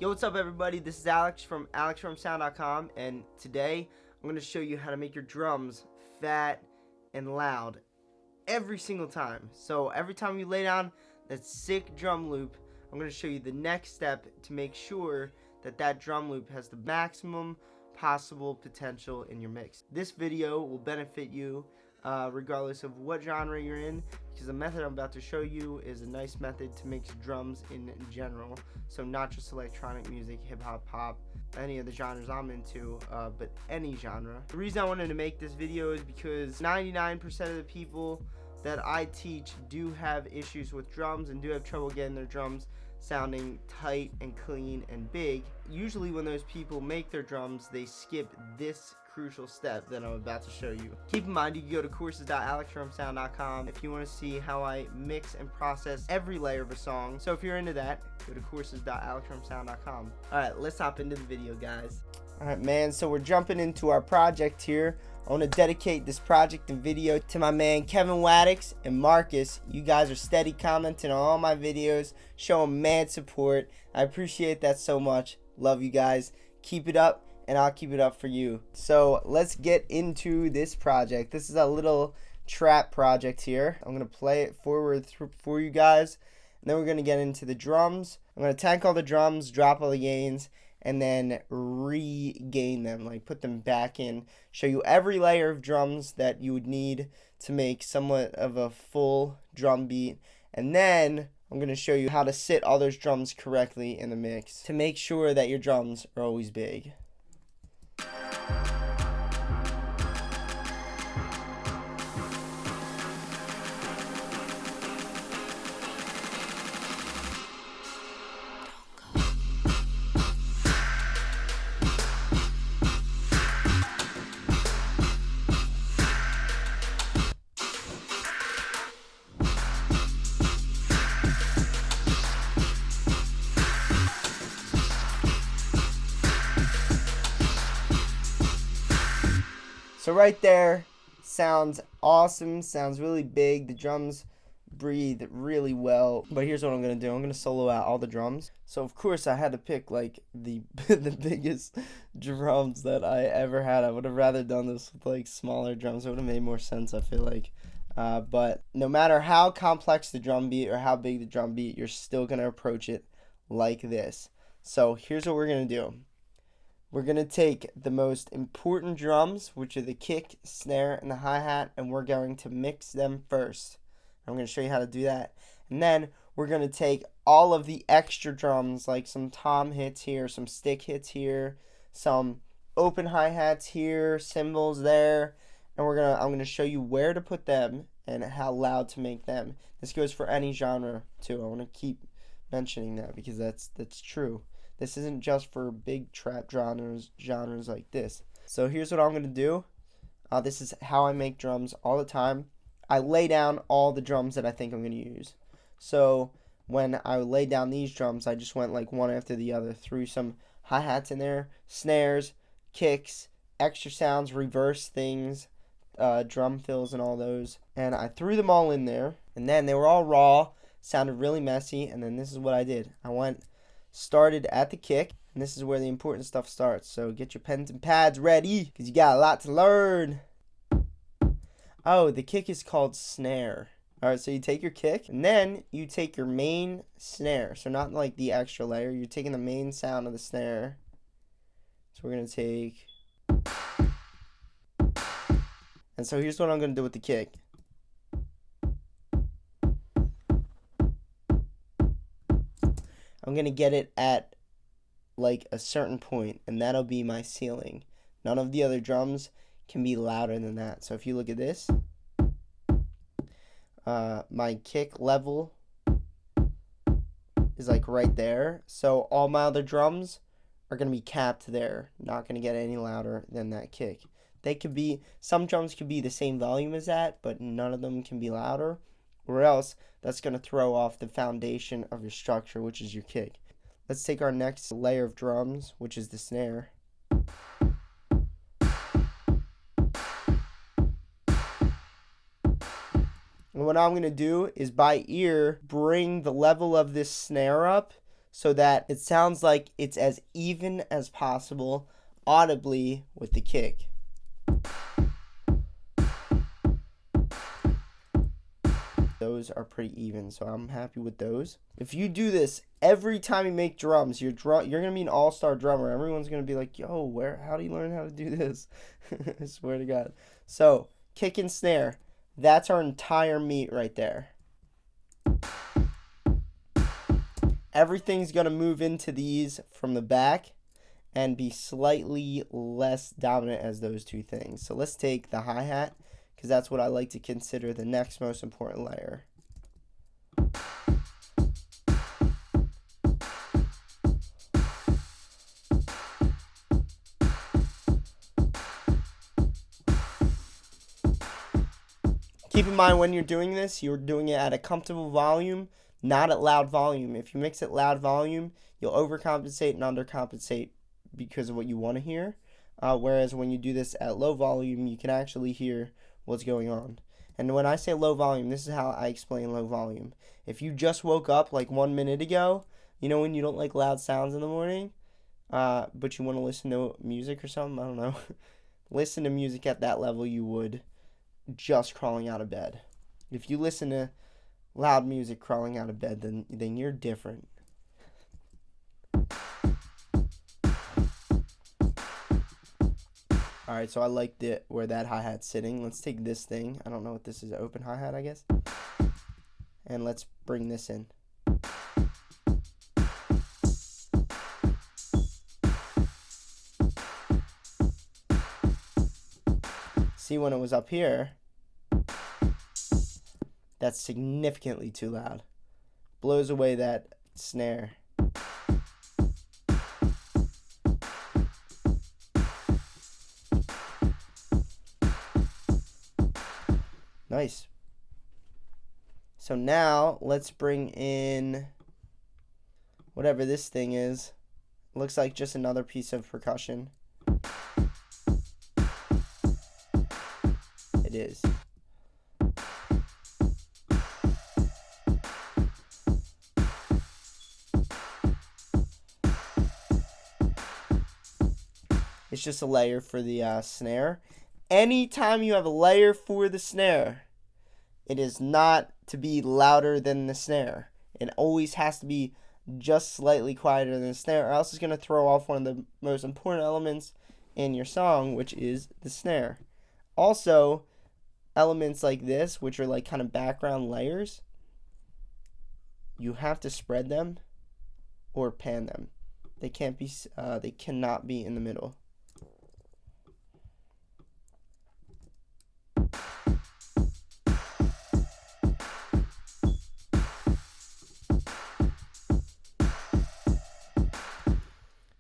Yo, what's up everybody? This is Alex from alexfromsound.com, and today I'm going to show you how to make your drums fat and loud every single time. So every time you lay down that sick drum loop, I'm going to show you the next step to make sure that that drum loop has the maximum possible potential in your mix. This video will benefit you regardless of what genre you're in, because the method I'm about to show you is a nice method to mix drums in general. So not just electronic music, hip hop, pop, any of the genres I'm into, but any genre. The reason I wanted to make this video is because 99% of the people that I teach do have issues with drums and do have trouble getting their drums sounding tight and clean and big. Usually when those people make their drums, they skip this crucial step that I'm about to show you. Keep in mind, you can go to courses.alexfromsound.com if you want to see how I mix and process every layer of a song. So if you're into that, go to courses.alexfromsound.com. Alright, let's hop into the video, guys. Alright, man, so we're jumping into our project here. I want to dedicate this project and video to my man Kevin Waddix and Marcus. You guys are steady commenting on all my videos, showing mad support. I appreciate that so much. Love you guys. Keep it up, and I'll keep it up for you. So let's get into this project. This is a little trap project here. I'm going to play it forward for you guys, and then we're going to get into the drums. I'm going to tank all the drums, drop all the gains, and then regain them, like put them back in, show you every layer of drums that you would need to make somewhat of a full drum beat, and then I'm going to show you how to sit all those drums correctly in the mix to make sure that your drums are always big. So right there, sounds awesome, sounds really big, the drums breathe really well. But here's what I'm going to do, I'm going to solo out all the drums. So of course I had to pick like the biggest drums that I ever had. I would have rather done this with like smaller drums, it would have made more sense, I feel like. But no matter how complex the drum beat or how big the drum beat, you're still going to approach it like this. So here's what we're going to do. We're going to take the most important drums, which are the kick, snare, and the hi-hat, and we're going to mix them first. I'm going to show you how to do that. And then we're going to take all of the extra drums, like some tom hits here, some stick hits here, some open hi-hats here, cymbals there, and I'm going to show you where to put them and how loud to make them. This goes for any genre too. I want to keep mentioning that because that's true. This isn't just for big trap genres like this. So here's what I'm going to do. This is how I make drums all the time. I lay down all the drums that I think I'm going to use. So when I lay down these drums, I just went like one after the other. Threw some hi-hats in there, snares, kicks, extra sounds, reverse things, drum fills and all those. And I threw them all in there. And then they were all raw, sounded really messy. And then this is what I did. Started at the kick, and this is where the important stuff starts. So get your pens and pads ready, because you got a lot to learn. Oh, the kick is called snare. Alright, so you take your kick, and then you take your main snare. So not like the extra layer, you're taking the main sound of the snare. So we're going to take... And so here's what I'm going to do with the kick. I'm going to get it at like a certain point, and that'll be my ceiling. None of the other drums can be louder than that. So if you look at this, my kick level is like right there. So all my other drums are going to be capped there, not going to get any louder than that kick. Some drums could be the same volume as that, but none of them can be louder, or else that's going to throw off the foundation of your structure, which is your kick. Let's take our next layer of drums, which is the snare. And what I'm going to do is by ear bring the level of this snare up so that it sounds like it's as even as possible audibly with the kick. Those are pretty even, so I'm happy with those. If you do this every time you make drums, you're gonna be an all-star drummer. Everyone's gonna be like, yo, how do you learn how to do this? I swear to God. So kick and snare, that's our entire meat right there. Everything's gonna move into these from the back and be slightly less dominant as those two things. So let's take the hi-hat, because that's what I like to consider the next most important layer. Keep in mind when you're doing this, you're doing it at a comfortable volume, not at loud volume. If you mix it loud volume, you'll overcompensate and undercompensate because of what you want to hear. Whereas when you do this at low volume, you can actually hear what's going on. And when I say low volume, this is how I explain low volume. If you just woke up like 1 minute ago, you know when you don't like loud sounds in the morning, but you want to listen to music or something, I don't know. Listen to music at that level you would just crawling out of bed. If you listen to loud music crawling out of bed, then you're different. Alright, so I like where that hi-hat's sitting. Let's take this thing. I don't know what this is, open hi-hat, I guess. And let's bring this in. See, when it was up here, that's significantly too loud. Blows away that snare. Nice. So now let's bring in whatever this thing is. Looks like just another piece of percussion. It is. It's just a layer for the snare. Anytime you have a layer for the snare, it is not to be louder than the snare. It always has to be just slightly quieter than the snare, or else it's going to throw off one of the most important elements in your song, which is the snare. Also, elements like this, which are like kind of background layers, you have to spread them or pan them. They can't be. They cannot be in the middle.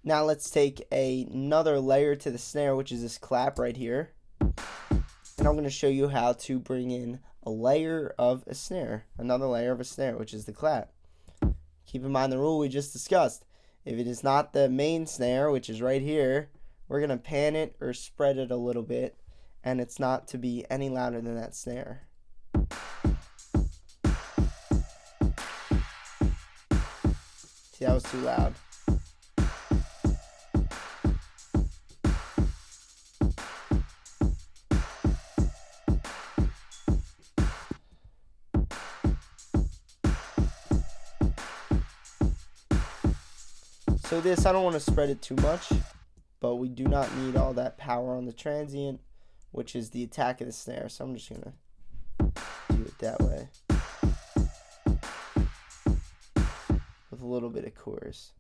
Now let's take another layer to the snare, which is this clap right here. And I'm going to show you how to bring in a layer of a snare, another layer of a snare, which is the clap. Keep in mind the rule we just discussed. If it is not the main snare, which is right here, we're going to pan it or spread it a little bit, and it's not to be any louder than that snare. See, that was too loud. So this, I don't want to spread it too much, but we do not need all that power on the transient, which is the attack of the snare. So I'm just going to do it that way with a little bit of chorus.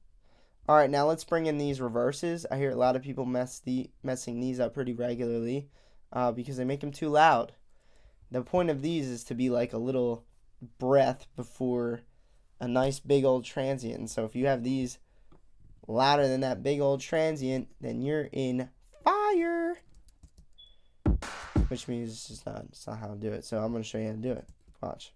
Alright, now let's bring in these reverses. I hear a lot of people messing these up pretty regularly because they make them too loud. The point of these is to be like a little breath before a nice big old transient. So if you have these louder than that big old transient, then you're in fire. Which means it's not how to do it. So I'm going to show you how to do it. Watch.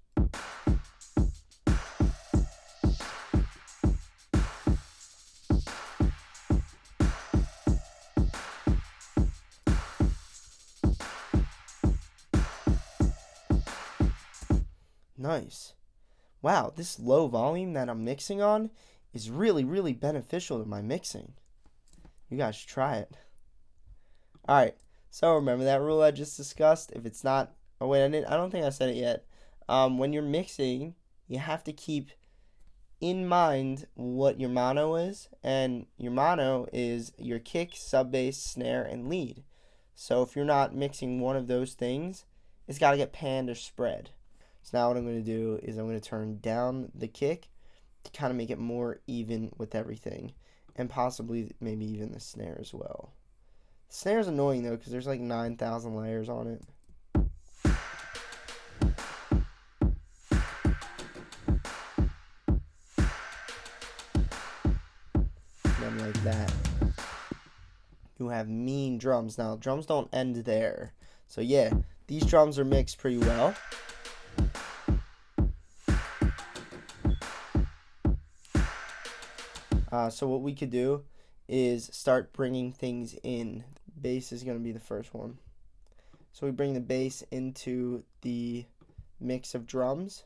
Nice. Wow, this low volume that I'm mixing on is really, really beneficial to my mixing. You guys should try it. Alright, so remember that rule I just discussed? If it's not, oh wait, I don't think I said it yet. When you're mixing, you have to keep in mind what your mono is, and your mono is your kick, sub bass, snare, and lead. So if you're not mixing one of those things, it's got to get panned or spread. So now what I'm going to do is I'm going to turn down the kick to kind of make it more even with everything, and possibly maybe even the snare as well. The snare is annoying though because there's like 9,000 layers on it. Like that, you have mean drums. Now drums don't end there, so yeah, these drums are mixed pretty well. So what we could do is start bringing things in. Bass is going to be the first one, so we bring the bass into the mix of drums.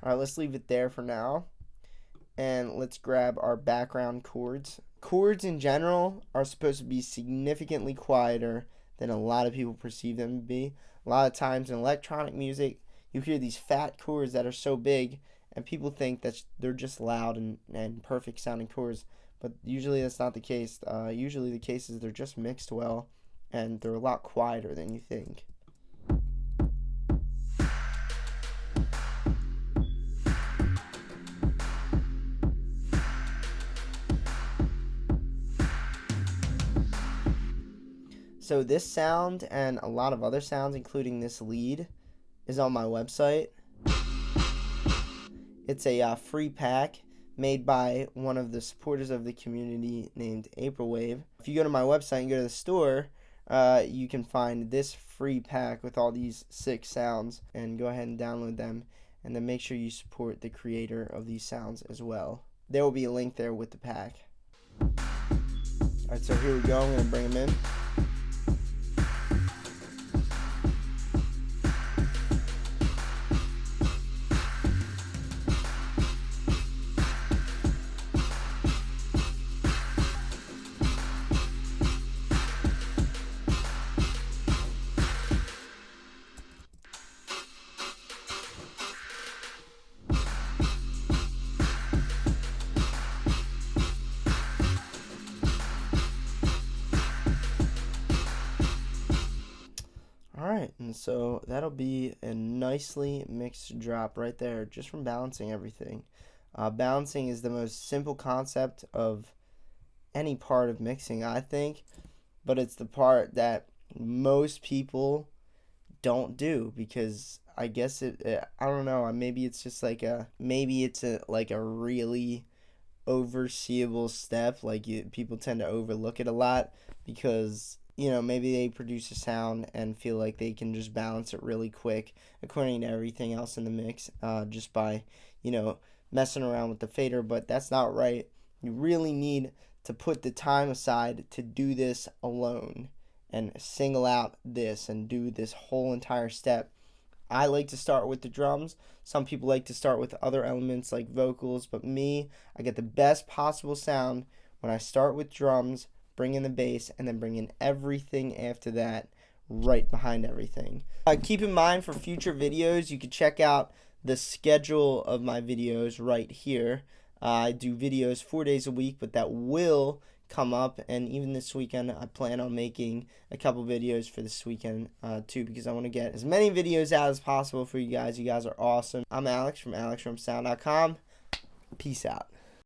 Alright, let's leave it there for now, and let's grab our background chords. Chords in general are supposed to be significantly quieter than a lot of people perceive them to be. A lot of times in electronic music, you hear these fat chords that are so big, and people think that they're just loud and perfect sounding chords, but usually that's not the case. Usually the case is they're just mixed well, and they're a lot quieter than you think. So this sound and a lot of other sounds, including this lead, is on my website. It's a free pack made by one of the supporters of the community named April Wave. If you go to my website and go to the store, you can find this free pack with all these 6 sounds, and go ahead and download them, and then make sure you support the creator of these sounds as well. There will be a link there with the pack. Alright, so here we go. I'm going to bring them in. Alright, and so that'll be a nicely mixed drop right there just from balancing everything. Balancing is the most simple concept of any part of mixing, I think, but it's the part that most people don't do because I guess I don't know, maybe it's just like maybe it's a really overseeable step. Like people tend to overlook it a lot because, you know, maybe they produce a sound and feel like they can just balance it really quick according to everything else in the mix, just by, you know, messing around with the fader, but that's not right. You really need to put the time aside to do this alone and single out this and do this whole entire step. I like to start with the drums. Some people like to start with other elements like vocals, but me, I get the best possible sound when I start with drums, bring in the bass, and then bring in everything after that right behind everything. Keep in mind for future videos, you can check out the schedule of my videos right here. I do videos 4 days a week, but that will come up, and even this weekend I plan on making a couple videos for this weekend too, because I want to get as many videos out as possible for you guys. You guys are awesome. I'm Alex from AlexFromSound.com. Peace out.